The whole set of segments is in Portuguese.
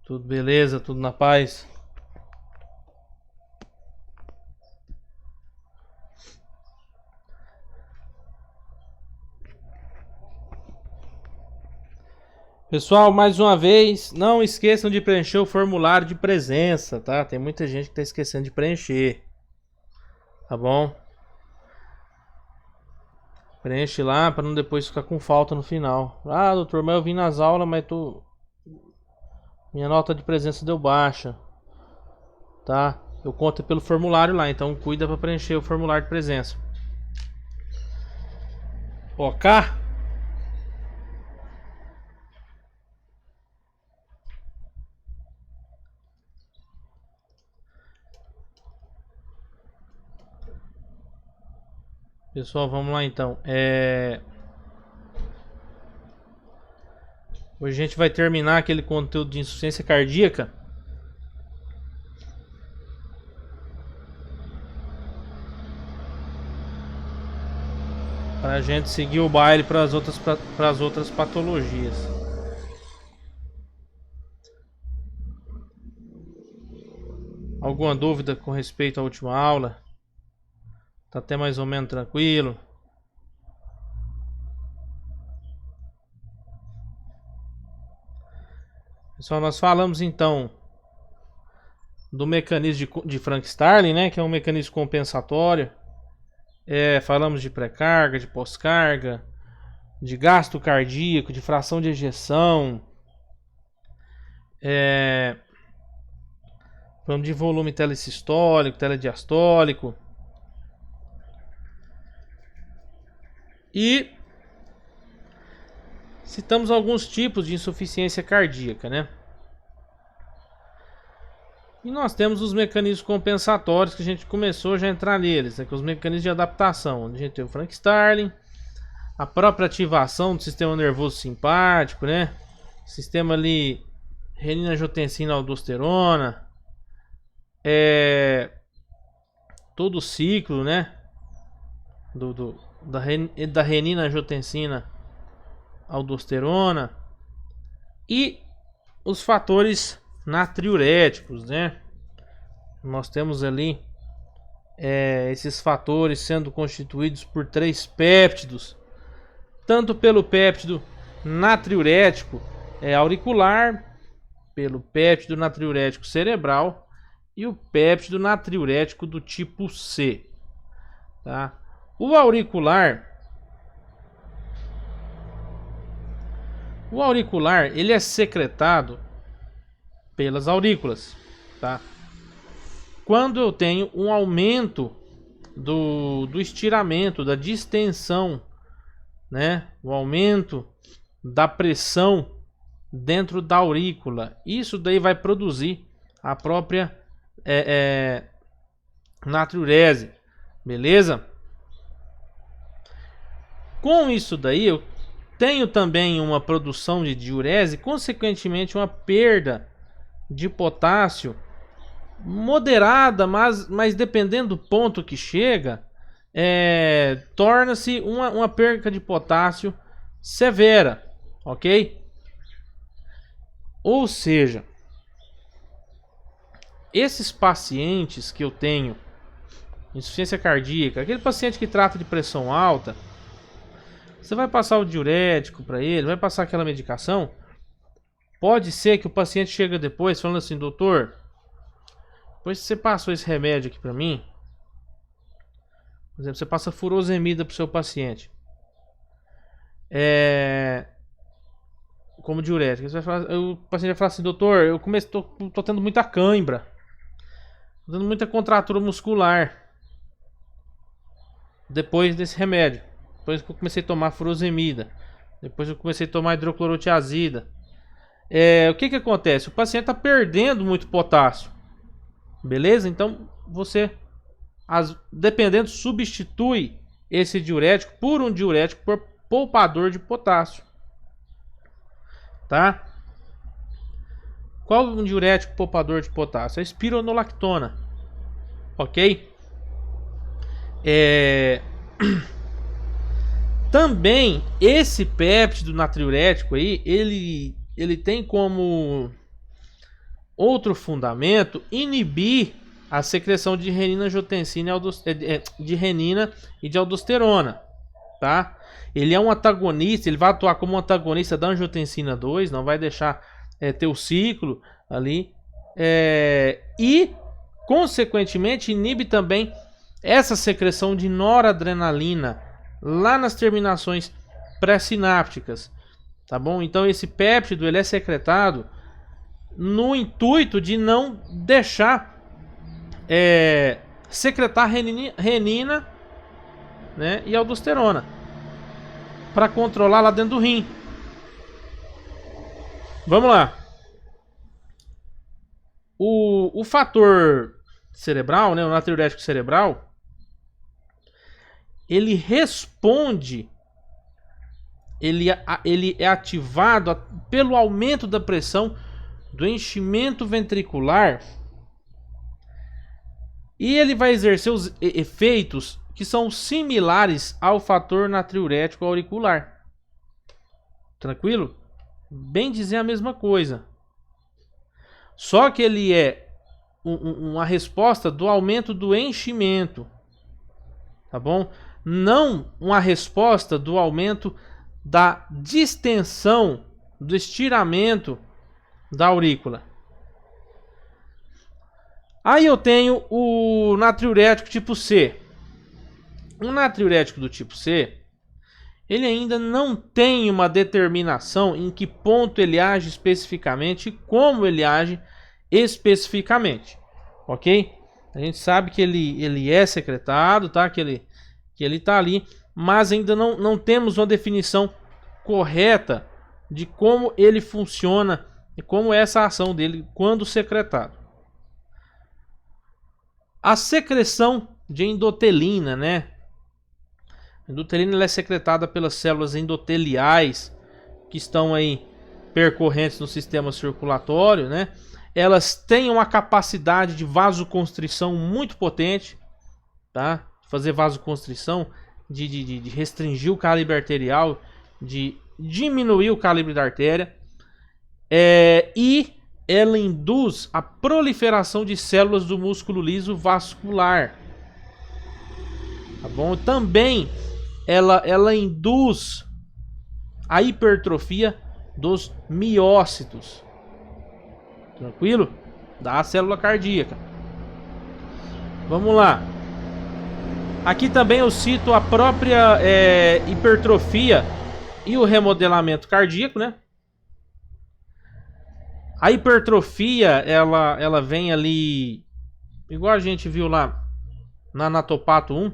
Tudo beleza, tudo na paz. Pessoal, mais uma vez, não esqueçam de preencher o formulário de presença, tá? Tem muita gente que tá esquecendo de preencher. Tá bom? Preenche lá para não depois ficar com falta no final. Ah, doutor, mas eu vim nas aulas, mas minha nota de presença deu baixa. Tá? Eu conto pelo formulário lá, então cuida para preencher o formulário de presença. OK? Pessoal, vamos lá então. Hoje a gente vai terminar aquele conteúdo de insuficiência cardíaca. Para a gente seguir o baile para as outras patologias. Alguma dúvida com respeito à última aula? Tá até mais ou menos tranquilo. Pessoal, nós falamos então do mecanismo de Frank-Starling, né? Que é um mecanismo compensatório. Falamos de pré-carga, de pós-carga, de gasto cardíaco, de fração de ejeção. Falamos de volume telesistólico, telediastólico. E citamos alguns tipos de insuficiência cardíaca, né? E nós temos os mecanismos compensatórios que a gente começou já a entrar neles, né? Que os mecanismos de adaptação, onde a gente tem o Frank-Starling, a própria ativação do sistema nervoso simpático, né? Sistema ali renina-angiotensina-aldosterona, todo o ciclo, né? Da renina-angiotensina aldosterona e os fatores natriuréticos, né? Nós temos ali esses fatores sendo constituídos por 3 péptidos, tanto pelo péptido natriurético auricular, pelo péptido natriurético cerebral e o péptido natriurético do tipo C, tá? O auricular, ele é secretado pelas aurículas, tá? Quando eu tenho um aumento do estiramento, da distensão, né? O aumento da pressão dentro da aurícula, isso daí vai produzir a própria natriurese, beleza? Com isso daí eu tenho também uma produção de diurese, consequentemente uma perda de potássio moderada, mas dependendo do ponto que chega, torna-se uma perda de potássio severa, ok? Ou seja, esses pacientes que eu tenho insuficiência cardíaca, aquele paciente que trata de pressão alta, você vai passar o diurético para ele, vai passar aquela medicação. Pode ser que o paciente chega depois falando assim: doutor, depois que você passou esse remédio aqui para mim, por exemplo, você passa furosemida pro seu paciente, como diurético, o paciente vai falar assim: doutor, eu tô tendo muita cãibra, tô tendo muita contratura muscular depois desse remédio. Depois que eu comecei a tomar furosemida, depois eu comecei a tomar hidroclorotiazida, o que acontece? O paciente está perdendo muito potássio, beleza? Então você, dependendo, substitui esse diurético por um diurético poupador de potássio, tá? Qual um diurético poupador de potássio? A espironolactona, ok? Também esse péptido natriurético aí, ele tem como outro fundamento, inibir a secreção de renina, angiotensina de renina e de aldosterona, tá? Ele é um antagonista, ele vai atuar como um antagonista da angiotensina 2, não vai deixar ter o ciclo ali, e consequentemente inibe também essa secreção de noradrenalina lá nas terminações pré-sinápticas, tá bom? Então esse péptido ele é secretado no intuito de não deixar secretar renina, né, e aldosterona para controlar lá dentro do rim. Vamos lá. O fator cerebral, né, o natriurético cerebral, ele responde, ele é ativado pelo aumento da pressão do enchimento ventricular, e ele vai exercer os efeitos que são similares ao fator natriurético auricular. Tranquilo? Bem dizer a mesma coisa. Só que ele é uma resposta do aumento do enchimento, tá bom? Não uma resposta do aumento da distensão, do estiramento da aurícula. Aí eu tenho o natriurético tipo C. O natriurético do tipo C, ele ainda não tem uma determinação em que ponto ele age especificamente e como ele age especificamente, ok? A gente sabe que ele é secretado, tá? Que ele tá ali, mas ainda não temos uma definição correta de como ele funciona e como é essa ação dele quando secretado. A secreção de endotelina, né? A endotelina ela é secretada pelas células endoteliais que estão aí percorrentes no sistema circulatório, né? Elas têm uma capacidade de vasoconstrição muito potente, tá? Fazer vasoconstrição, de restringir o calibre arterial, de diminuir o calibre da artéria, e ela induz a proliferação de células do músculo liso vascular, tá bom? Também ela induz a hipertrofia dos miócitos, tranquilo? Da célula cardíaca. Vamos lá. Aqui também eu cito a própria hipertrofia e o remodelamento cardíaco, né? A hipertrofia, ela vem ali, igual a gente viu lá na Anatopato 1,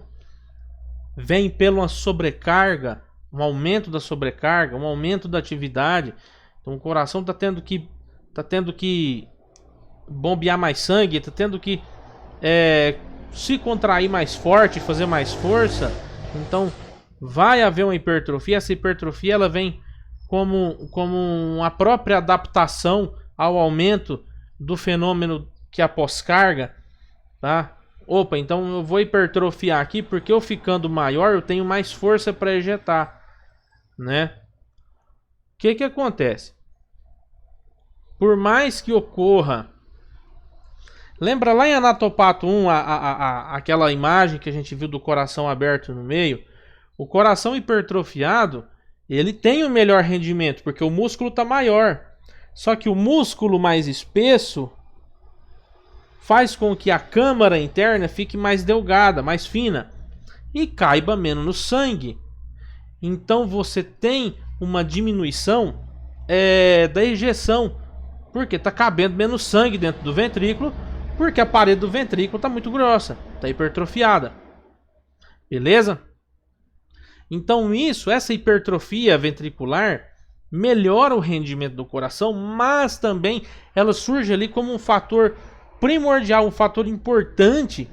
vem pela sobrecarga, um aumento da sobrecarga, um aumento da atividade. Então o coração está tendo que bombear mais sangue, está tendo que se contrair mais forte, fazer mais força. Então vai haver uma hipertrofia. Essa hipertrofia ela vem como uma própria adaptação ao aumento do fenômeno que é a pós-carga, tá? Opa, então eu vou hipertrofiar aqui porque eu ficando maior eu tenho mais força para ejetar, né? O que acontece? Por mais que ocorra, lembra lá em Anatopato 1 aquela imagem que a gente viu do coração aberto no meio? O coração hipertrofiado ele tem o melhor rendimento porque o músculo está maior. Só que o músculo mais espesso faz com que a câmara interna fique mais delgada, mais fina e caiba menos no sangue. Então você tem uma diminuição da ejeção, porque está cabendo menos sangue dentro do ventrículo, porque a parede do ventrículo está muito grossa, está hipertrofiada. Beleza? Então essa hipertrofia ventricular melhora o rendimento do coração, mas também ela surge ali como um fator primordial, um fator importante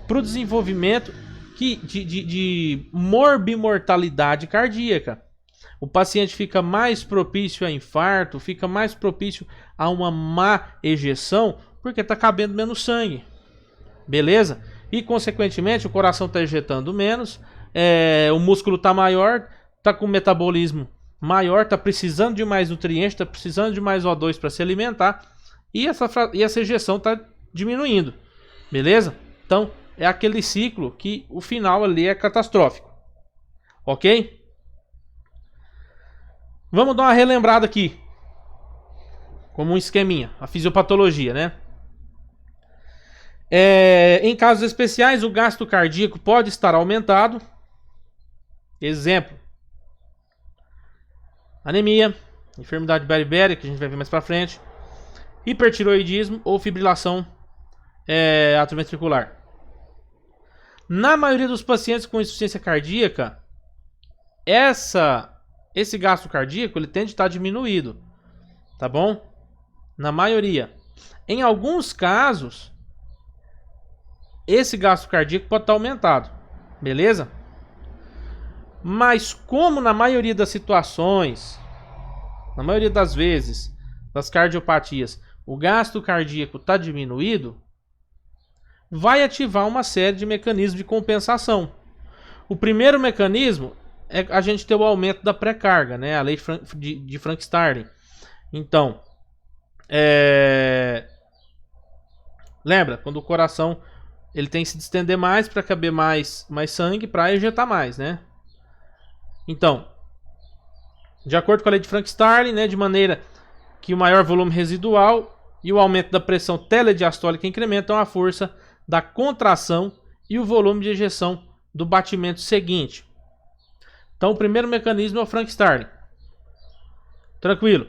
para o desenvolvimento de morbimortalidade cardíaca. O paciente fica mais propício a infarto, fica mais propício a uma má ejeção, porque está cabendo menos sangue. Beleza? E consequentemente o coração está ejetando menos, o músculo está maior, está com metabolismo maior, está precisando de mais nutrientes, está precisando de mais O2 para se alimentar, e essa ejeção está diminuindo, beleza? Então é aquele ciclo que o final ali é catastrófico, ok? Vamos dar uma relembrada aqui, como um esqueminha, a fisiopatologia, né? Em casos especiais, o gasto cardíaco pode estar aumentado. Exemplo: anemia, enfermidade beribérica, que a gente vai ver mais pra frente, hipertiroidismo ou fibrilação atrioventricular. Na maioria dos pacientes com insuficiência cardíaca, esse gasto cardíaco ele tende a estar diminuído, tá bom? Na maioria. Em alguns casos, esse gasto cardíaco pode estar aumentado, beleza? Mas como na maioria das situações, na maioria das vezes, das cardiopatias, o gasto cardíaco está diminuído, vai ativar uma série de mecanismos de compensação. O primeiro mecanismo é a gente ter o aumento da pré-carga, né? A lei de Frank-Starling. Então, lembra, quando o coração ele tem que se distender mais para caber mais sangue para ejetar mais, né? Então, de acordo com a lei de Frank-Starling, né, de maneira que o maior volume residual e o aumento da pressão telediastólica incrementam a força da contração e o volume de ejeção do batimento seguinte. Então, o primeiro mecanismo é o Frank-Starling. Tranquilo.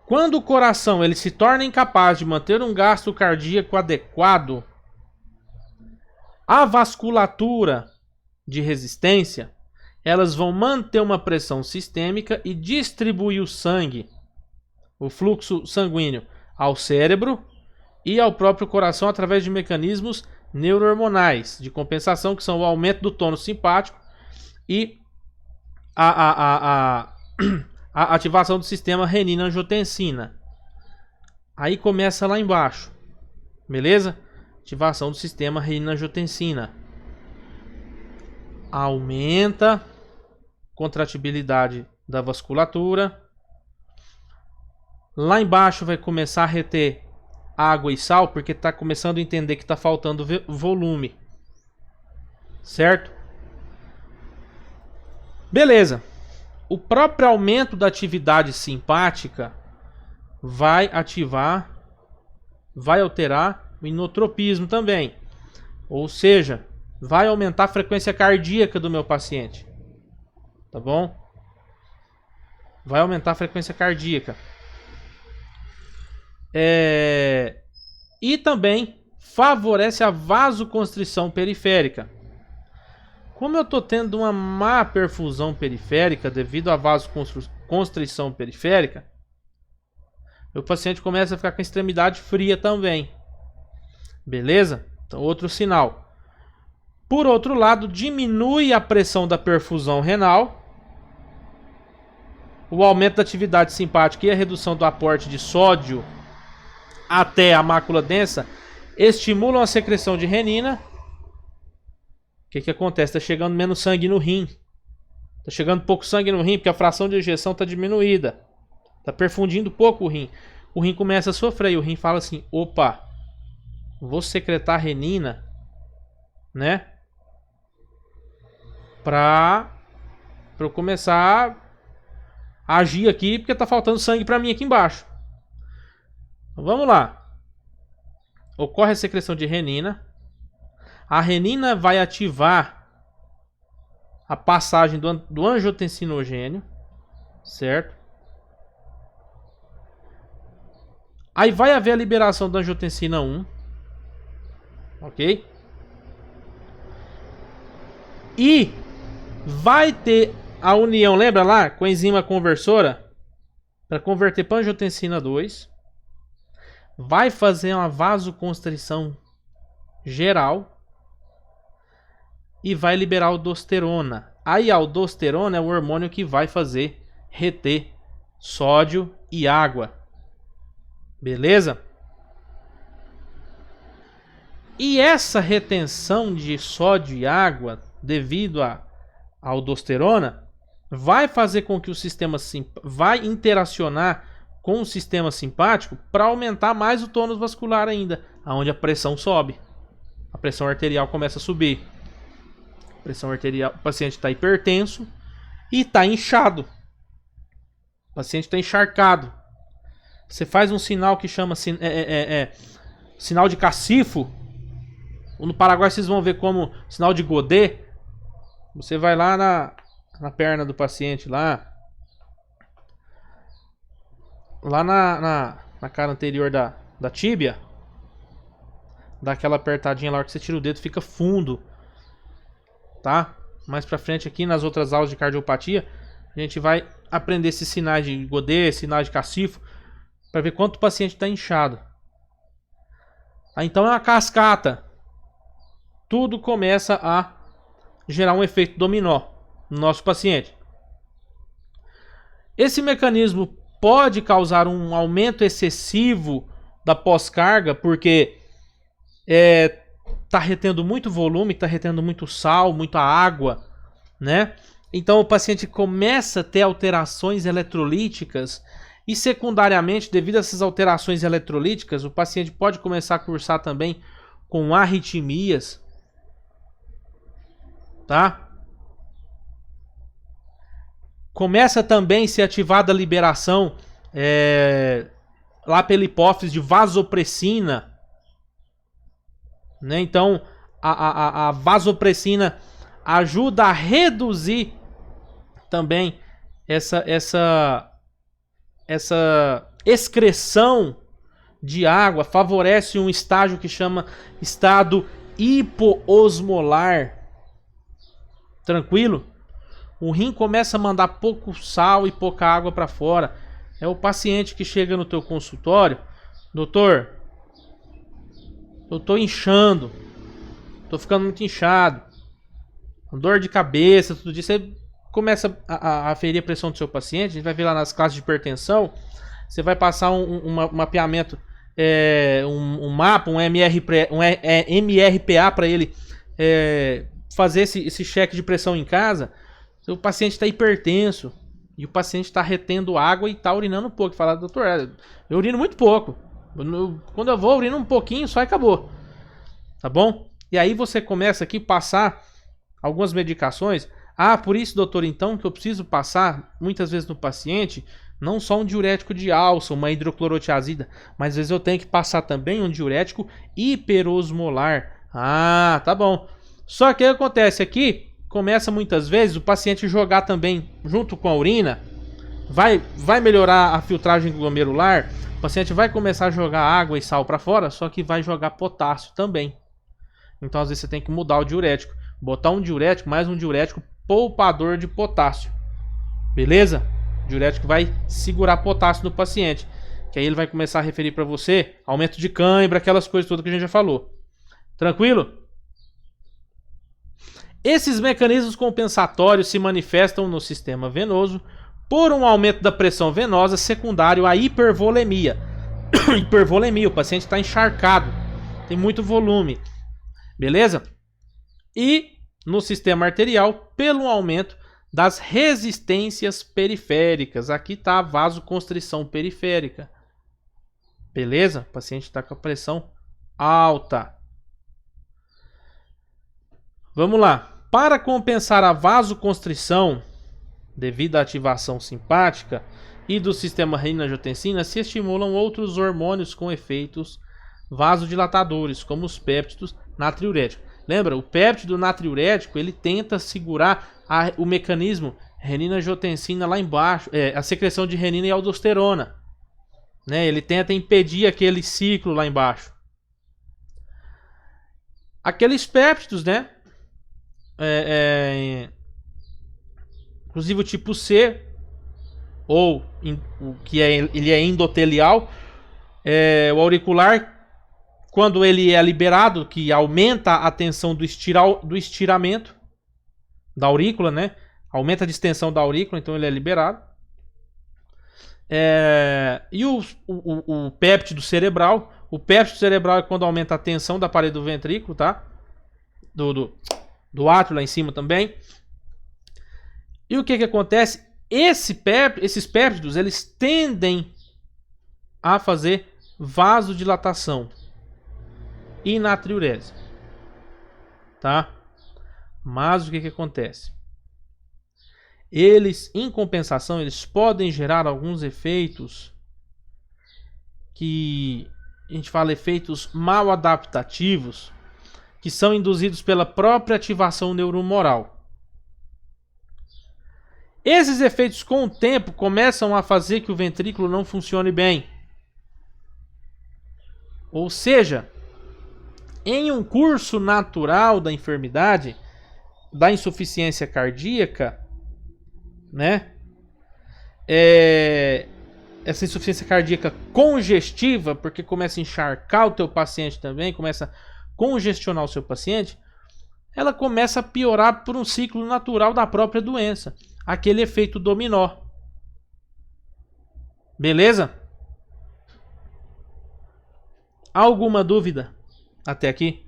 Quando o coração ele se torna incapaz de manter um gasto cardíaco adequado, a vasculatura de resistência, elas vão manter uma pressão sistêmica e distribuir o sangue, o fluxo sanguíneo, ao cérebro e ao próprio coração através de mecanismos neurohormonais de compensação, que são o aumento do tônus simpático e a ativação do sistema renina-angiotensina. Aí começa lá embaixo, beleza? Ativação do sistema renina-angiotensina. Aumenta a contratibilidade da vasculatura. Lá embaixo vai começar a reter água e sal, porque está começando a entender que está faltando volume. Certo? Beleza. O próprio aumento da atividade simpática vai alterar o inotropismo também. Ou seja, vai aumentar a frequência cardíaca do meu paciente. Tá bom? Vai aumentar a frequência cardíaca. E também favorece a vasoconstrição periférica. Como eu estou tendo uma má perfusão periférica devido à vasoconstrição periférica, o paciente começa a ficar com a extremidade fria também. Beleza? Então, outro sinal. Por outro lado, diminui a pressão da perfusão renal. O aumento da atividade simpática e a redução do aporte de sódio até a mácula densa estimulam a secreção de renina. O que acontece? Está chegando menos sangue no rim. Está chegando pouco sangue no rim porque a fração de ejeção está diminuída. Está perfundindo pouco o rim. O rim começa a sofrer e o rim fala assim: opa, vou secretar renina, né? Para eu começar a agir aqui, porque está faltando sangue para mim aqui embaixo. Então, vamos lá. Ocorre a secreção de renina. A renina vai ativar a passagem do angiotensinogênio, certo? Aí vai haver a liberação da angiotensina 1, ok? E vai ter a união, lembra lá, com a enzima conversora, para converter para angiotensina 2. Vai fazer uma vasoconstrição geral. E vai liberar aldosterona. Aí a aldosterona é o hormônio que vai fazer reter sódio e água. Beleza? E essa retenção de sódio e água, devido à aldosterona, vai fazer com que o sistema vai interacionar com o sistema simpático para aumentar mais o tônus vascular ainda, aonde a pressão sobe. A pressão arterial começa a subir. A pressão arterial, o paciente está hipertenso e está inchado. O paciente está encharcado. Você faz um sinal que chama sinal de cacifo. No Paraguai vocês vão ver como sinal de Godet. Você vai lá na perna do paciente, lá na cara anterior da tíbia. Dá aquela apertadinha lá, que você tira o dedo, fica fundo. Tá? Mais pra frente aqui, nas outras aulas de cardiopatia, a gente vai aprender esses sinais de Godet, sinais de cacifo, para ver quanto o paciente está inchado. Então é uma cascata. Tudo começa a gerar um efeito dominó no nosso paciente. Esse mecanismo pode causar um aumento excessivo da pós-carga, porque tá retendo muito volume, tá retendo muito sal, muita água, né? Então o paciente começa a ter alterações eletrolíticas e secundariamente, devido a essas alterações eletrolíticas, o paciente pode começar a cursar também com arritmias, tá? Começa também a ser ativada a liberação lá pela hipófise de vasopressina, né? Então a vasopressina ajuda a reduzir também essa excreção de água, favorece um estágio que chama estado hipoosmolar. Tranquilo? O rim começa a mandar pouco sal e pouca água para fora. É o paciente que chega no teu consultório: doutor, eu tô inchando, tô ficando muito inchado, dor de cabeça, tudo isso. Você começa a aferir a pressão do seu paciente. A gente vai ver lá nas classes de hipertensão. Você vai passar um mapeamento, um mapa, um MRPA para ele fazer esse cheque de pressão em casa. O paciente está hipertenso e o paciente está retendo água e está urinando pouco. Fala: doutor, eu urino muito pouco. Quando eu vou, eu urino um pouquinho só e acabou. Tá bom? E aí você começa aqui a passar algumas medicações. Por isso, doutor, então, que eu preciso passar muitas vezes no paciente não só um diurético de alça, uma hidroclorotiazida, mas às vezes eu tenho que passar também um diurético hiperosmolar. Tá bom. Só que o que acontece aqui, começa muitas vezes o paciente jogar também junto com a urina, vai melhorar a filtragem glomerular, o paciente vai começar a jogar água e sal para fora, só que vai jogar potássio também. Então às vezes você tem que mudar o diurético, botar um diurético, mais um diurético poupador de potássio. Beleza? O diurético vai segurar potássio no paciente, que aí ele vai começar a referir para você aumento de cãibra, aquelas coisas todas que a gente já falou. Tranquilo? Esses mecanismos compensatórios se manifestam no sistema venoso por um aumento da pressão venosa secundário à hipervolemia. Hipervolemia, o paciente está encharcado, tem muito volume. Beleza? E no sistema arterial, pelo aumento das resistências periféricas. Aqui está a vasoconstrição periférica. Beleza? O paciente está com a pressão alta. Vamos lá. Para compensar a vasoconstrição devido à ativação simpática e do sistema renina-angiotensina, se estimulam outros hormônios com efeitos vasodilatadores, como os péptidos natriuréticos. Lembra, o péptido natriurético, ele tenta segurar o mecanismo renina-angiotensina lá embaixo, a secreção de renina e aldosterona, né? Ele tenta impedir aquele ciclo lá embaixo. Aqueles péptidos, né? Inclusive o tipo C, ou ele é endotelial, o auricular, quando ele é liberado, que aumenta a tensão do estiramento da aurícula, né? Aumenta a distensão da aurícula, então ele é liberado. E o péptido cerebral. O péptido cerebral é quando aumenta a tensão da parede do ventrículo, tá? Do átrio lá em cima também. E o que acontece? Esses péptidos, eles tendem a fazer vasodilatação e natriurese, tá? Mas o que acontece? Eles, em compensação, eles podem gerar alguns efeitos que a gente fala efeitos mal adaptativos, que são induzidos pela própria ativação neuromoral. Esses efeitos, com o tempo, começam a fazer que o ventrículo não funcione bem. Ou seja, em um curso natural da enfermidade, da insuficiência cardíaca, né? Essa insuficiência cardíaca congestiva, porque começa a encharcar o teu paciente também, começa a congestionar o seu paciente, ela começa a piorar por um ciclo natural da própria doença. Aquele efeito dominó. Beleza? Alguma dúvida até aqui?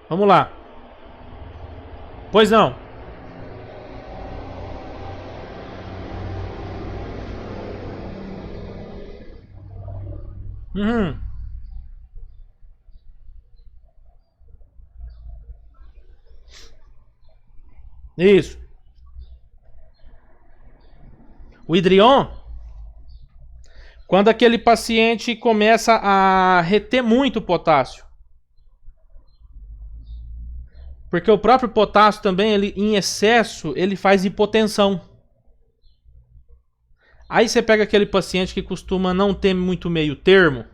Vamos lá. Pois não. Isso. O Hidrion, quando aquele paciente começa a reter muito potássio. Porque o próprio potássio também, ele, em excesso, ele faz hipotensão. Aí você pega aquele paciente que costuma não ter muito meio termo.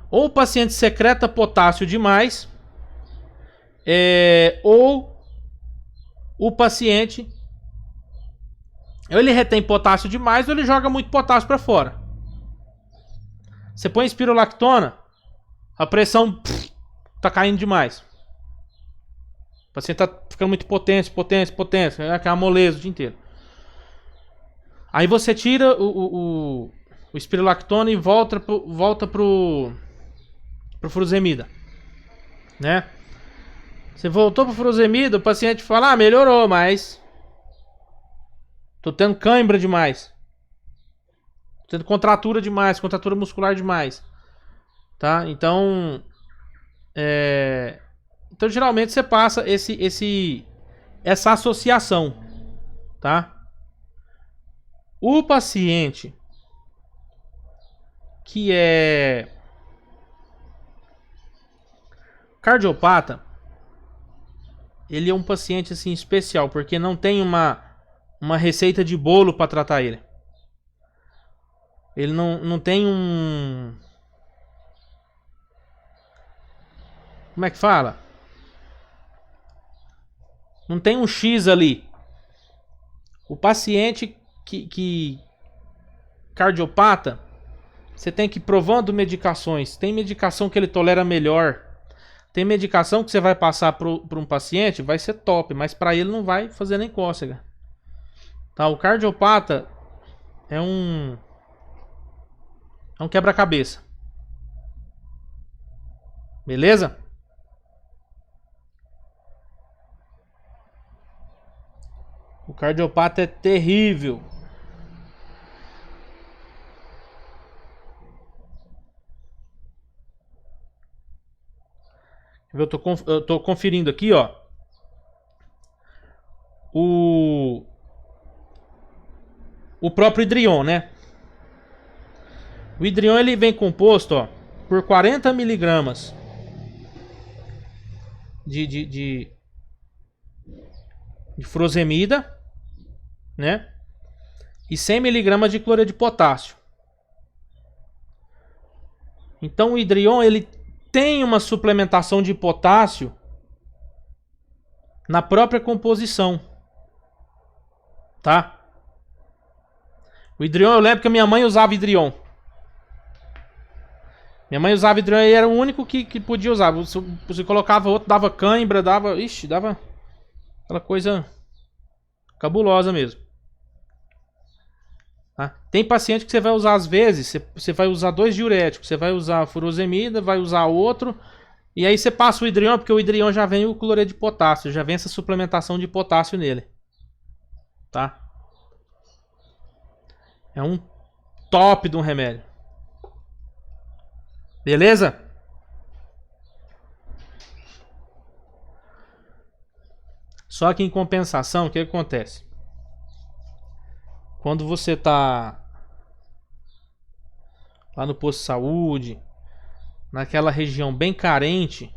Ou o paciente secreta potássio demais, ou o paciente, ou ele retém potássio demais, ou ele joga muito potássio para fora. Você põe espirolactona, a pressão tá caindo demais. O paciente tá ficando muito potência, é aquela moleza o dia inteiro. Aí você tira o espirolactona e volta pro furosemida, né? Você voltou pro furosemida, o paciente fala, melhorou, mas tô tendo cãibra demais. Tô tendo contratura demais, contratura muscular demais. Tá? Então, então geralmente você passa essa associação, tá? O paciente que é cardiopata, ele é um paciente assim especial, porque não tem uma receita de bolo para tratar ele. Ele não tem um... Como é que fala? Não tem um X ali. O paciente que cardiopata, você tem que ir provando medicações. Tem medicação que ele tolera melhor. Tem medicação que você vai passar para um paciente, vai ser top, mas para ele não vai fazer nem cócega. Tá, o cardiopata é um quebra-cabeça. Beleza? O cardiopata é terrível. Eu tô conferindo aqui, ó. O próprio Hidrion, né? O Hidrion, ele vem composto, ó, por 40 miligramas de furosemida, né? E 100 miligramas de cloreto de potássio. Então o Hidrion, ele tem uma suplementação de potássio na própria composição, tá? O Hidrion, eu lembro que a minha mãe usava Hidrion. Minha mãe usava Hidrion e era o único que podia usar. Você colocava outro, dava cãibra, dava aquela coisa cabulosa mesmo. Tá? Tem paciente que você vai usar às vezes, você vai usar 2 diuréticos, você vai usar furosemida, vai usar outro, e aí você passa o hidrion, porque o hidrion já vem o cloreto de potássio, já vem essa suplementação de potássio nele. Tá? É um top de um remédio. Beleza? Só que em compensação, o que acontece? Quando você tá lá no posto de saúde, naquela região bem carente,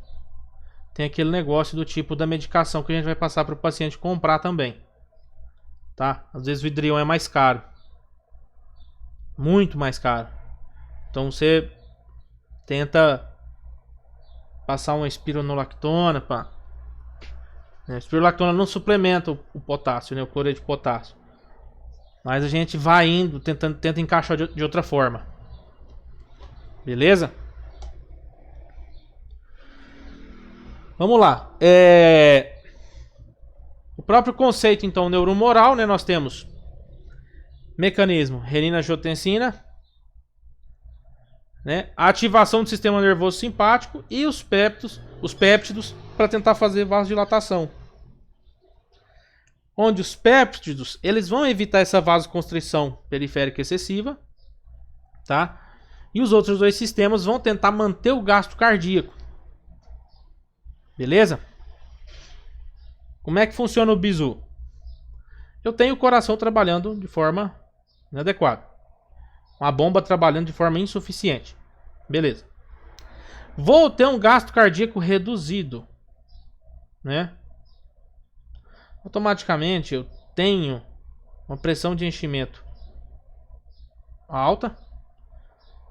tem aquele negócio do tipo da medicação que a gente vai passar para o paciente comprar também. Tá? Às vezes o hidrion é mais caro. Muito mais caro. Então você tenta passar uma espironolactona, pá. A espironolactona não suplementa o potássio, né? O cloreto de potássio. Mas a gente vai indo, tenta encaixar de outra forma. Beleza? Vamos lá. O próprio conceito, então, neuromoral, né? Nós temos mecanismo renina-angiotensina, né? A ativação do sistema nervoso simpático e os péptidos para tentar fazer vasodilatação. Onde os péptidos, eles vão evitar essa vasoconstrição periférica excessiva, tá? E os outros 2 sistemas vão tentar manter o gasto cardíaco. Beleza? Como é que funciona o bizu? Eu tenho o coração trabalhando de forma inadequada. Uma bomba trabalhando de forma insuficiente. Beleza. Vou ter um gasto cardíaco reduzido, né? Automaticamente eu tenho uma pressão de enchimento alta.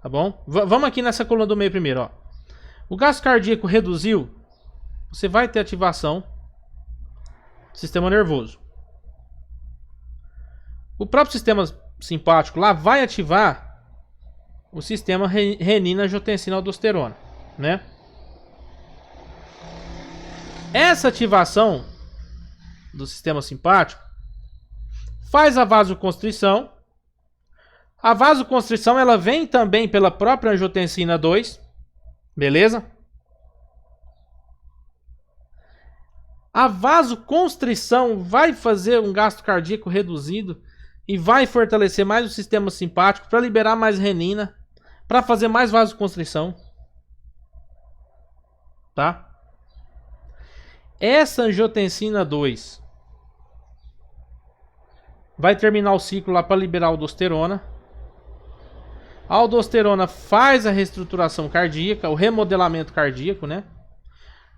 Tá bom? Vamos aqui nessa coluna do meio primeiro, ó. O gasto cardíaco reduziu, você vai ter ativação do sistema nervoso. O próprio sistema simpático lá vai ativar o sistema renina-angiotensina-aldosterona, né? Essa ativação do sistema simpático faz a vasoconstrição. A vasoconstrição ela vem também pela própria angiotensina 2, beleza? A vasoconstrição vai fazer um gasto cardíaco reduzido e vai fortalecer mais o sistema simpático para liberar mais renina, para fazer mais vasoconstrição, tá? Essa angiotensina 2 vai terminar o ciclo lá para liberar a aldosterona. A aldosterona faz a reestruturação cardíaca, o remodelamento cardíaco, né?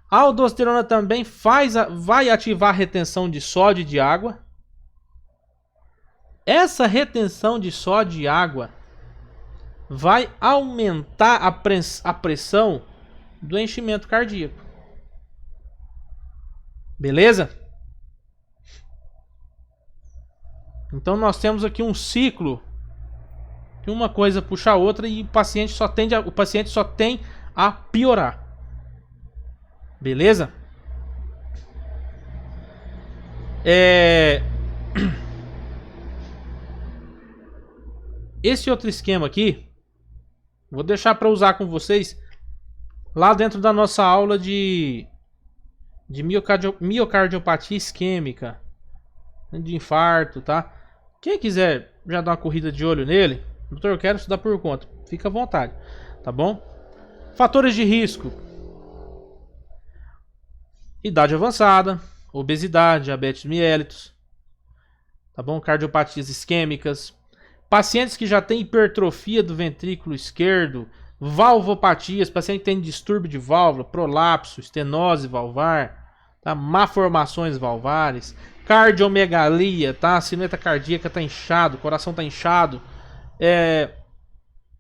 A aldosterona também vai ativar a retenção de sódio e de água. Essa retenção de sódio e água vai aumentar a pressão do enchimento cardíaco. Beleza? Então nós temos aqui um ciclo que uma coisa puxa a outra e o paciente só tem a piorar. Beleza? Esse outro esquema aqui vou deixar para usar com vocês lá dentro da nossa aula de miocardiopatia isquêmica, de infarto, tá? Quem quiser já dar uma corrida de olho nele, doutor, eu quero estudar por conta, fica à vontade, tá bom? Fatores de risco: idade avançada, obesidade, diabetes mellitus, tá bom? Cardiopatias isquêmicas, pacientes que já têm hipertrofia do ventrículo esquerdo, valvopatias, paciente que tem distúrbio de válvula, prolapso, estenose valvar, tá? Malformações valvares, cardiomegalia, tá? A sineta cardíaca tá inchado, o coração tá inchado,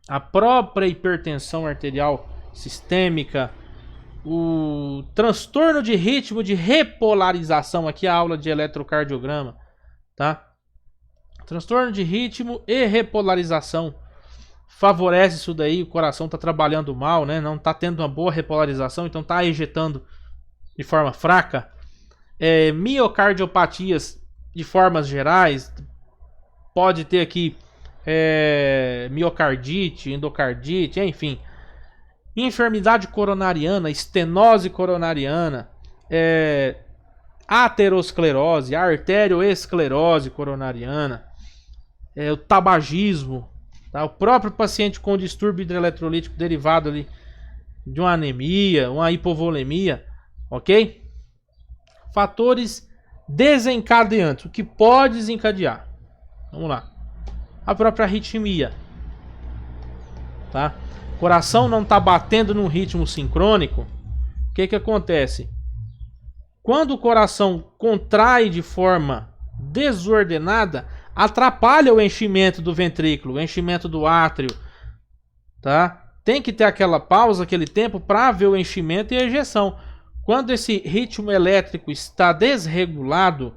a própria hipertensão arterial sistêmica, o transtorno de ritmo de repolarização, aqui a aula de eletrocardiograma, tá? Transtorno de ritmo e repolarização favorece isso daí, o coração tá trabalhando mal, né? Não tá tendo uma boa repolarização, então tá ejetando de forma fraca. Miocardiopatias de formas gerais, pode ter aqui miocardite, endocardite, enfim. Enfermidade coronariana, estenose coronariana, aterosclerose, arterioesclerose coronariana, o tabagismo, tá? O próprio paciente com distúrbio hidroeletrolítico derivado ali de uma anemia, uma hipovolemia, ok? Fatores desencadeantes, o que pode desencadear? Vamos lá. A própria arritmia, tá? Coração não está batendo num ritmo sincrônico. O que acontece? Quando o coração contrai de forma desordenada, atrapalha o enchimento do ventrículo, o enchimento do átrio, tá? Tem que ter aquela pausa, aquele tempo para ver o enchimento e a ejeção. Quando esse ritmo elétrico está desregulado,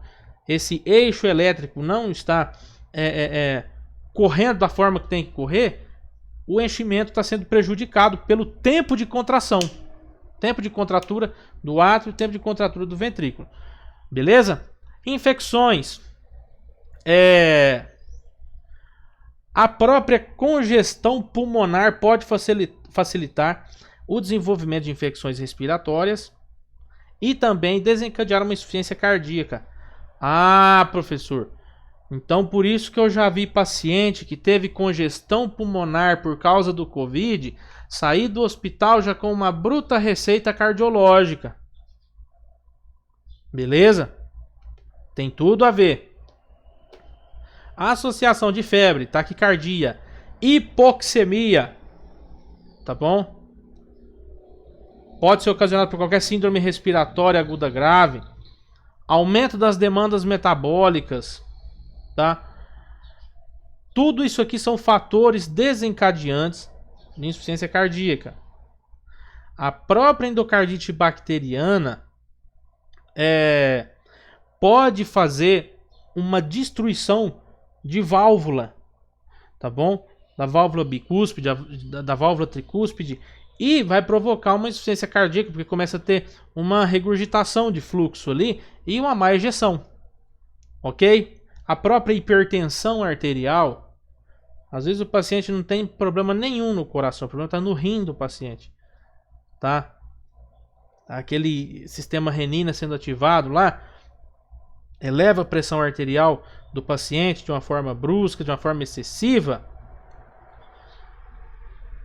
esse eixo elétrico não está correndo da forma que tem que correr, o enchimento está sendo prejudicado pelo tempo de contração. Tempo de contratura do átrio, tempo de contratura do ventrículo. Beleza? Infecções. A própria congestão pulmonar pode facilitar o desenvolvimento de infecções respiratórias e também desencadear uma insuficiência cardíaca. Ah, professor, então por isso que eu já vi paciente que teve congestão pulmonar por causa do Covid sair do hospital já com uma bruta receita cardiológica. Beleza? Tem tudo a ver. A associação de febre, taquicardia, hipoxemia, tá bom? Pode ser ocasionado por qualquer síndrome respiratória aguda grave, aumento das demandas metabólicas, tá? Tudo isso aqui são fatores desencadeantes de insuficiência cardíaca. A própria endocardite bacteriana pode fazer uma destruição de válvula, tá bom? Da válvula bicúspide, da válvula tricúspide, e vai provocar uma insuficiência cardíaca, porque começa a ter uma regurgitação de fluxo ali e uma má ejeção, ok? A própria hipertensão arterial, às vezes o paciente não tem problema nenhum no coração, o problema está no rim do paciente, tá? Aquele sistema renina sendo ativado lá, eleva a pressão arterial do paciente de uma forma brusca, de uma forma excessiva,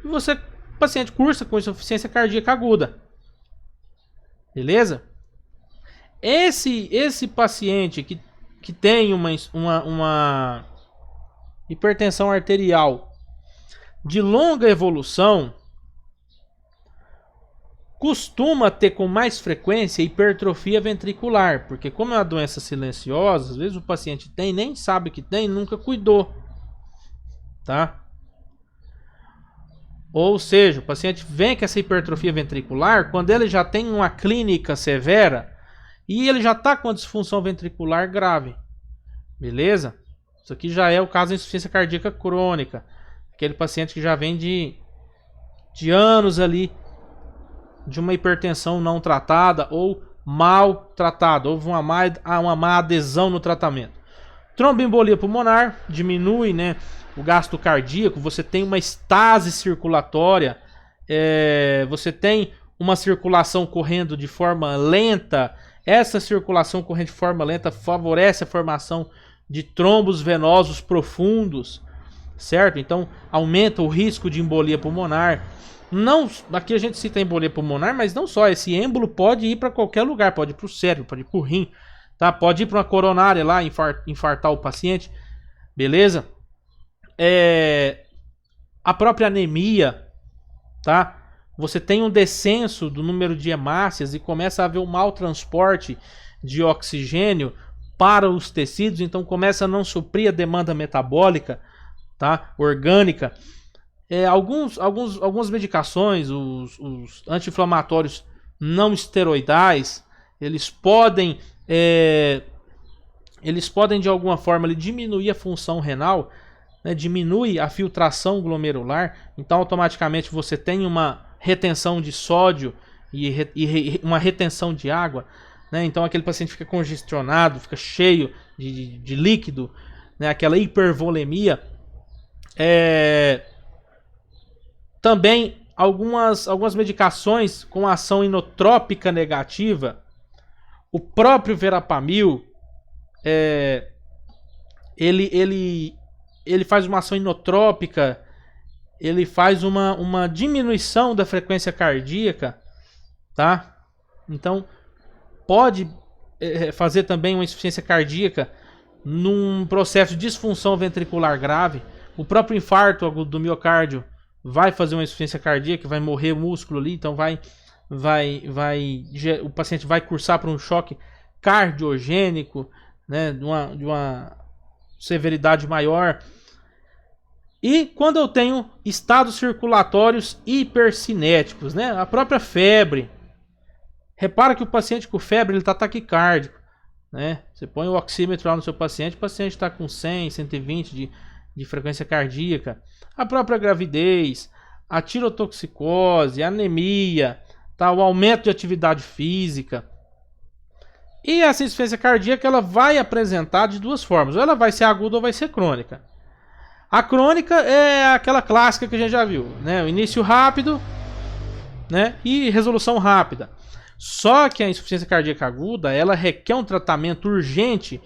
e o paciente cursa com insuficiência cardíaca aguda. Beleza? Esse paciente que tem uma hipertensão arterial de longa evolução costuma ter com mais frequência hipertrofia ventricular, porque como é uma doença silenciosa, às vezes o paciente tem, nem sabe que tem, nunca cuidou, tá? Ou seja, o paciente vem com essa hipertrofia ventricular quando ele já tem uma clínica severa e ele já está com a disfunção ventricular grave. Beleza? Isso aqui já é o caso de insuficiência cardíaca crônica. Aquele paciente que já vem de anos ali de uma hipertensão não tratada ou mal tratada. Houve uma má adesão no tratamento. Tromboembolia pulmonar diminui, né, o gasto cardíaco, você tem uma estase circulatória, você tem uma circulação correndo de forma lenta. Essa circulação correndo de forma lenta favorece a formação de trombos venosos profundos, certo? Então aumenta o risco de embolia pulmonar. Não, aqui a gente cita embolia pulmonar, mas não só, esse êmbolo pode ir para qualquer lugar, pode ir para o cérebro, pode ir para o rim, tá? Pode ir para uma coronária lá, infartar o paciente, beleza? A própria anemia, tá? Você tem um descenso do número de hemácias e começa a haver um mau transporte de oxigênio para os tecidos, então começa a não suprir a demanda metabólica, tá? Orgânica. Algumas medicações, os anti-inflamatórios não esteroidais, eles podem de alguma forma diminuir a função renal, né, diminui a filtração glomerular, então automaticamente você tem uma retenção de sódio e uma retenção de água, né, então aquele paciente fica congestionado, fica cheio de líquido, né, aquela hipervolemia. Também algumas medicações com ação inotrópica negativa. O próprio Verapamil, ele faz uma ação inotrópica, ele faz uma diminuição da frequência cardíaca, tá? Então, pode fazer também uma insuficiência cardíaca num processo de disfunção ventricular grave. O próprio infarto agudo do miocárdio vai fazer uma insuficiência cardíaca, vai morrer o músculo ali, então o paciente vai cursar por um choque cardiogênico, né, de uma severidade maior. E quando eu tenho estados circulatórios hipercinéticos, né, a própria febre. Repara que o paciente com febre, ele está taquicárdico, né? Você põe o oxímetro lá no seu paciente, o paciente está com 100, 120 de frequência cardíaca. A própria gravidez, a tirotoxicose, a anemia, tá? O aumento de atividade física. E essa insuficiência cardíaca, ela vai apresentar de duas formas. Ou ela vai ser aguda ou vai ser crônica. A crônica é aquela clássica que a gente já viu, né? O início rápido, né? E resolução rápida. Só que a insuficiência cardíaca aguda, ela requer um tratamento urgente,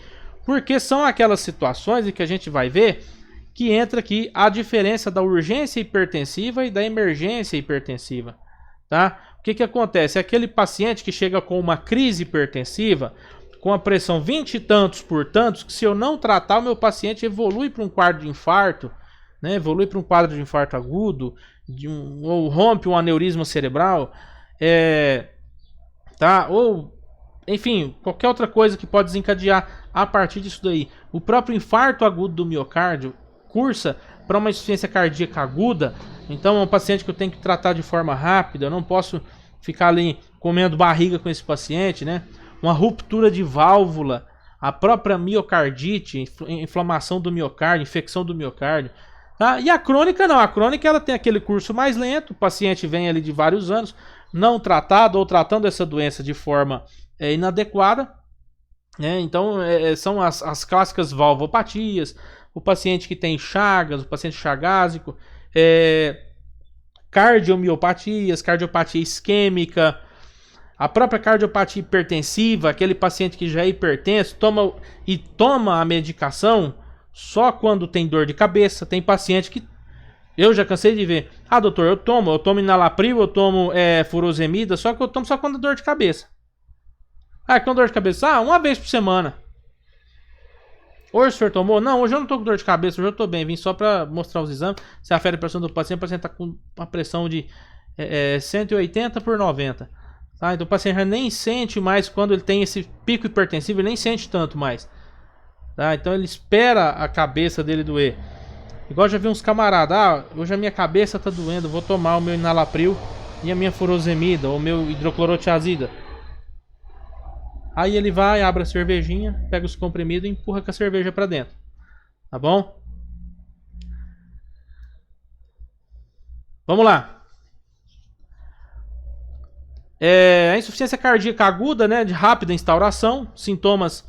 porque são aquelas situações em que a gente vai ver que entra aqui a diferença da urgência hipertensiva e da emergência hipertensiva, tá? O que acontece? É aquele paciente que chega com uma crise hipertensiva, com a pressão 20 e tantos por tantos, que se eu não tratar, o meu paciente evolui para um quadro de infarto, né? Evolui para um quadro de infarto agudo, ou rompe um aneurisma cerebral, tá? Ou, enfim, qualquer outra coisa que pode desencadear a partir disso daí. O próprio infarto agudo do miocárdio cursa para uma insuficiência cardíaca aguda. Então é um paciente que eu tenho que tratar de forma rápida. Eu não posso ficar ali comendo barriga com esse paciente, né? Uma ruptura de válvula, a própria miocardite, inflamação do miocárdio, infecção do miocárdio. Tá? E a crônica não. A crônica, ela tem aquele curso mais lento. O paciente vem ali de vários anos não tratado ou tratando essa doença de forma inadequada, né? Então são as clássicas valvopatias, o paciente que tem chagas, o paciente chagásico, cardiomiopatias, cardiopatia isquêmica, a própria cardiopatia hipertensiva, aquele paciente que já é hipertenso, toma a medicação só quando tem dor de cabeça. Tem paciente que eu já cansei de ver. Ah, doutor, eu tomo enalapril, eu tomo furosemida, só que eu tomo só quando é dor de cabeça. Ah, com dor de cabeça? Uma vez por semana. Hoje o senhor tomou? Não, hoje eu não tô com dor de cabeça, hoje eu tô bem. Vim só pra mostrar os exames. Você afere a pressão do paciente, o paciente tá com uma pressão de 180 por 90. Tá? Então o paciente já nem sente mais quando ele tem esse pico hipertensivo, ele nem sente tanto mais. Tá? Então ele espera a cabeça dele doer. Igual já vi uns camaradas, hoje a minha cabeça tá doendo, vou tomar o meu enalapril e a minha furosemida, ou o meu hidroclorotiazida. Aí ele vai, abre a cervejinha, pega os comprimidos e empurra com a cerveja pra dentro. Tá bom? Vamos lá. A insuficiência cardíaca aguda, né, de rápida instauração, sintomas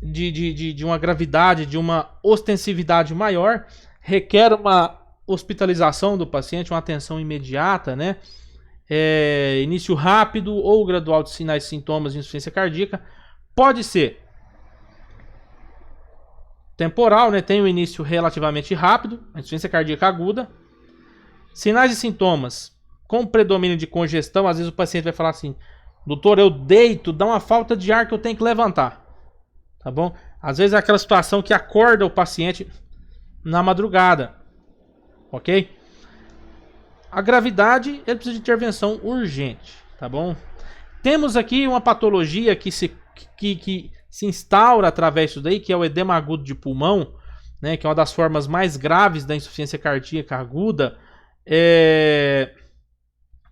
de uma gravidade, de uma ostensividade maior, requer uma hospitalização do paciente, uma atenção imediata, né? Início rápido ou gradual de sinais e sintomas de insuficiência cardíaca. Pode ser temporal, né? Tem um início relativamente rápido, a insuficiência cardíaca aguda. Sinais e sintomas com predomínio de congestão. Às vezes o paciente vai falar assim: doutor, eu deito, dá uma falta de ar que eu tenho que levantar. Tá bom? Às vezes é aquela situação que acorda o paciente na madrugada. Ok? A gravidade, ele precisa de intervenção urgente. Tá bom? Temos aqui uma patologia que se instaura através disso daí, que é o edema agudo de pulmão, né? Que é uma das formas mais graves da insuficiência cardíaca aguda.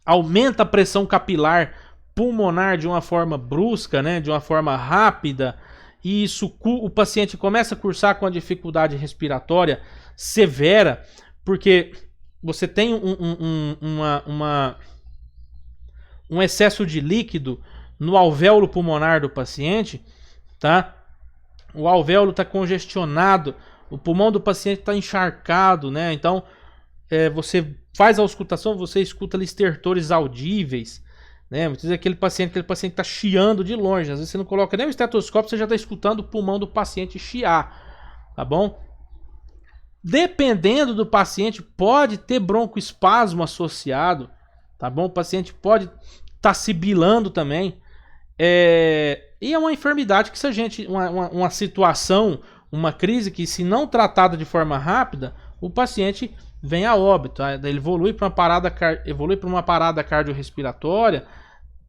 Aumenta a pressão capilar pulmonar de uma forma brusca, né? De uma forma rápida. E isso, o paciente começa a cursar com a dificuldade respiratória severa, porque você tem um excesso de líquido no alvéolo pulmonar do paciente, tá? O alvéolo está congestionado, O pulmão do paciente está encharcado, né? Então, você faz a auscultação, você escuta ali estertores audíveis, né? Muitas vezes aquele paciente está chiando de longe. Às vezes você não coloca nem o estetoscópio, você já está escutando o pulmão do paciente chiar, tá bom? Dependendo do paciente, pode ter broncoespasmo associado, tá bom? O paciente pode estar sibilando também. E é uma enfermidade que se a gente... Uma situação, uma crise que se não tratada de forma rápida, o paciente vem a óbito, tá? Ele evolui para uma parada cardiorrespiratória,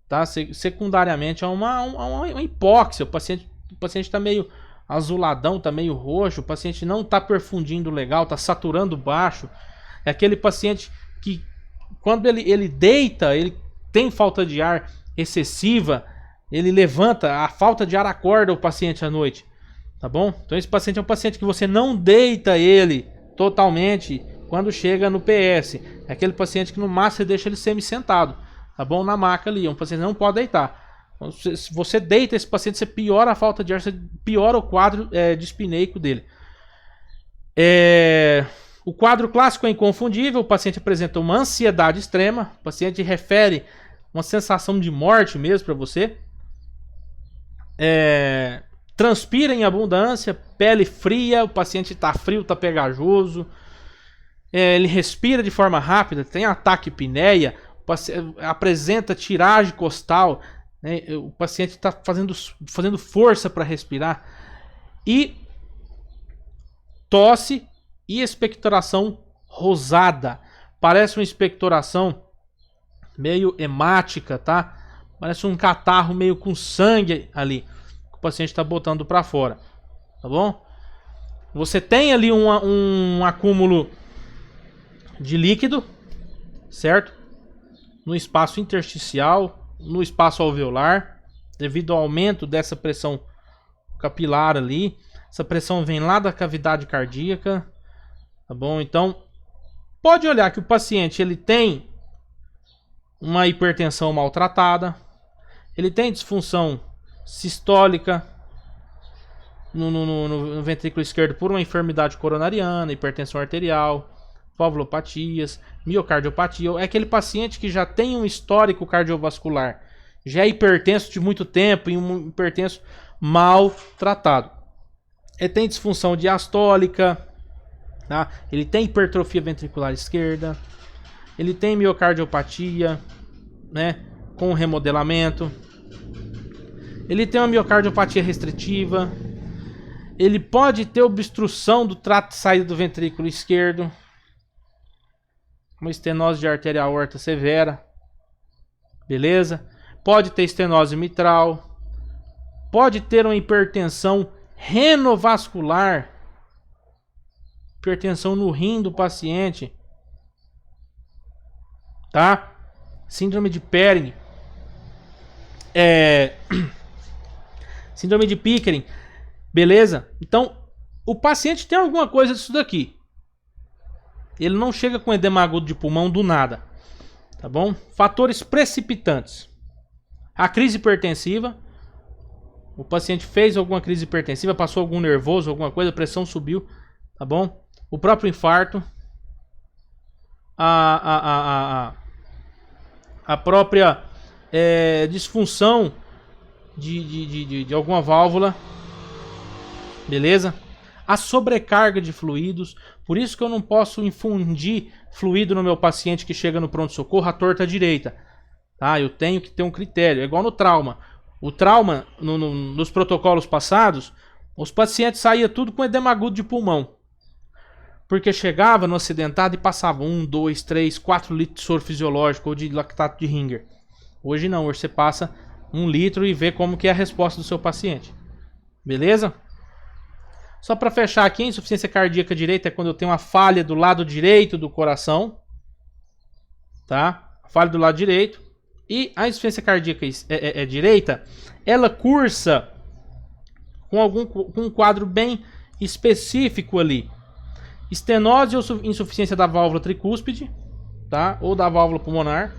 tá? Secundariamente a uma hipóxia. O paciente está meio azuladão, está meio roxo, o paciente não está perfundindo legal, está saturando baixo. É aquele paciente que quando ele deita, ele tem falta de ar excessiva, ele levanta, a falta de ar acorda o paciente à noite, tá bom? Então esse paciente é um paciente que você não deita ele totalmente quando chega no PS. É aquele paciente que no máximo você deixa ele semi-sentado, tá bom? Na maca ali, é um paciente que não pode deitar. Se você deita esse paciente, você piora a falta de ar, você piora o quadro dispneico dele. O quadro clássico é inconfundível, o paciente apresenta uma ansiedade extrema, o paciente refere uma sensação de morte mesmo para você. Transpira em abundância, pele fria, o paciente está frio, está pegajoso. Ele respira de forma rápida, tem ataque apneia, apresenta tiragem costal, né? O paciente está fazendo força para respirar. E tosse e expectoração rosada. Parece uma expectoração meio hemática, tá? Parece um catarro meio com sangue ali, que o paciente está botando para fora, tá bom? Você tem ali um acúmulo de líquido, certo? No espaço intersticial, no espaço alveolar, devido ao aumento dessa pressão capilar ali. Essa pressão vem lá da cavidade cardíaca, tá bom? Então, pode olhar que o paciente ele tem uma hipertensão maltratada, ele tem disfunção sistólica no ventrículo esquerdo por uma enfermidade coronariana, hipertensão arterial, valvulopatias, miocardiopatia. É aquele paciente que já tem um histórico cardiovascular, já é hipertenso de muito tempo e um hipertenso mal tratado. Ele tem disfunção diastólica, tá? Ele tem hipertrofia ventricular esquerda, ele tem miocardiopatia, né, com remodelamento, ele tem uma miocardiopatia restritiva, ele pode ter obstrução do trato de saída do ventrículo esquerdo, uma estenose de artéria aorta severa, beleza? Pode ter estenose mitral, pode ter uma hipertensão renovascular, hipertensão no rim do paciente, tá? Síndrome de Pickering, síndrome de Pickering, beleza? Então, o paciente tem alguma coisa disso daqui. Ele não chega com edema agudo de pulmão do nada, tá bom? Fatores precipitantes: a crise hipertensiva. O paciente fez alguma crise hipertensiva, passou algum nervoso, alguma coisa, a pressão subiu, tá bom? O próprio infarto, a própria disfunção de alguma válvula, beleza? A sobrecarga de fluidos. Por isso que eu não posso infundir fluido no meu paciente que chega no pronto-socorro à torta direita, tá? Eu tenho que ter um critério. É igual no trauma. O trauma, nos protocolos passados, os pacientes saíam tudo com edema agudo de pulmão, porque chegava no acidentado e passava 1, 2, 3, 4 litros de soro fisiológico ou de lactato de Ringer. Hoje não, hoje você passa 1 litro e vê como que é a resposta do seu paciente. Beleza? Só para fechar aqui, a insuficiência cardíaca direita é quando eu tenho uma falha do lado direito do coração, tá? Falha do lado direito. E a insuficiência cardíaca direita, ela cursa com um quadro bem específico ali. Estenose ou insuficiência da válvula tricúspide, tá? Ou da válvula pulmonar.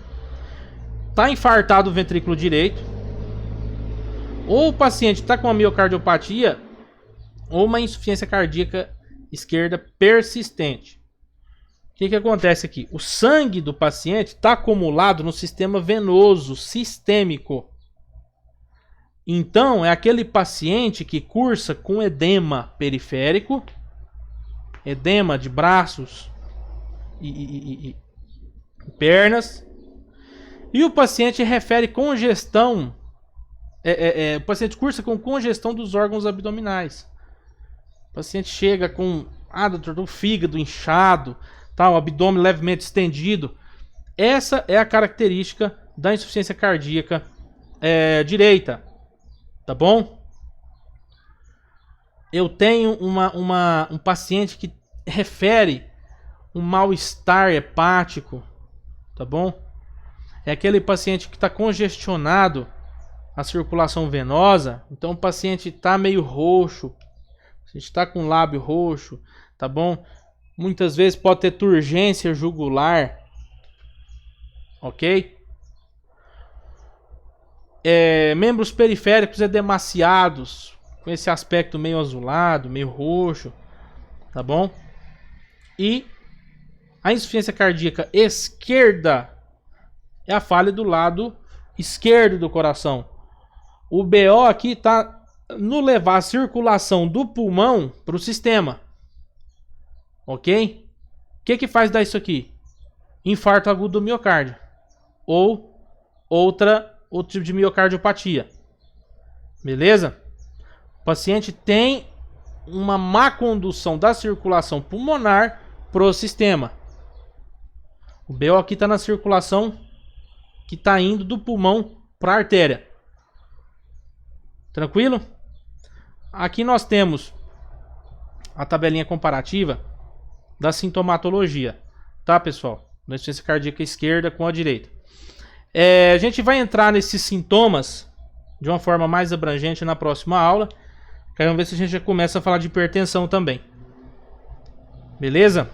Tá infartado o ventrículo direito. Ou o paciente está com uma miocardiopatia ou uma insuficiência cardíaca esquerda persistente. O que acontece aqui? O sangue do paciente está acumulado no sistema venoso sistêmico. Então, é aquele paciente que cursa com edema periférico, edema de braços e pernas, e o paciente refere congestão, o paciente cursa com congestão dos órgãos abdominais. O paciente chega com, doutor, o fígado inchado, o abdômen levemente estendido. Essa é a característica da insuficiência cardíaca direita, tá bom? Eu tenho um paciente que refere um mal-estar hepático, tá bom? É aquele paciente que está congestionado a circulação venosa, então o paciente está meio roxo, a gente está com o lábio roxo, tá bom? Muitas vezes pode ter turgência jugular, ok? Membros periféricos edemaciados, com esse aspecto meio azulado, meio roxo, tá bom? E a insuficiência cardíaca esquerda é a falha do lado esquerdo do coração. O BO aqui está no levar a circulação do pulmão para o sistema. Ok? O que faz dar isso aqui? Infarto agudo do miocárdio. Ou outro tipo de miocardiopatia. Beleza? O paciente tem uma má condução da circulação pulmonar para o sistema. O BO aqui está na circulação que está indo do pulmão para a artéria. Tranquilo? Aqui nós temos a tabelinha comparativa da sintomatologia, tá, pessoal? Da insuficiência cardíaca esquerda com a direita. A gente vai entrar nesses sintomas de uma forma mais abrangente na próxima aula. Queremos ver se a gente já começa a falar de hipertensão também. Beleza?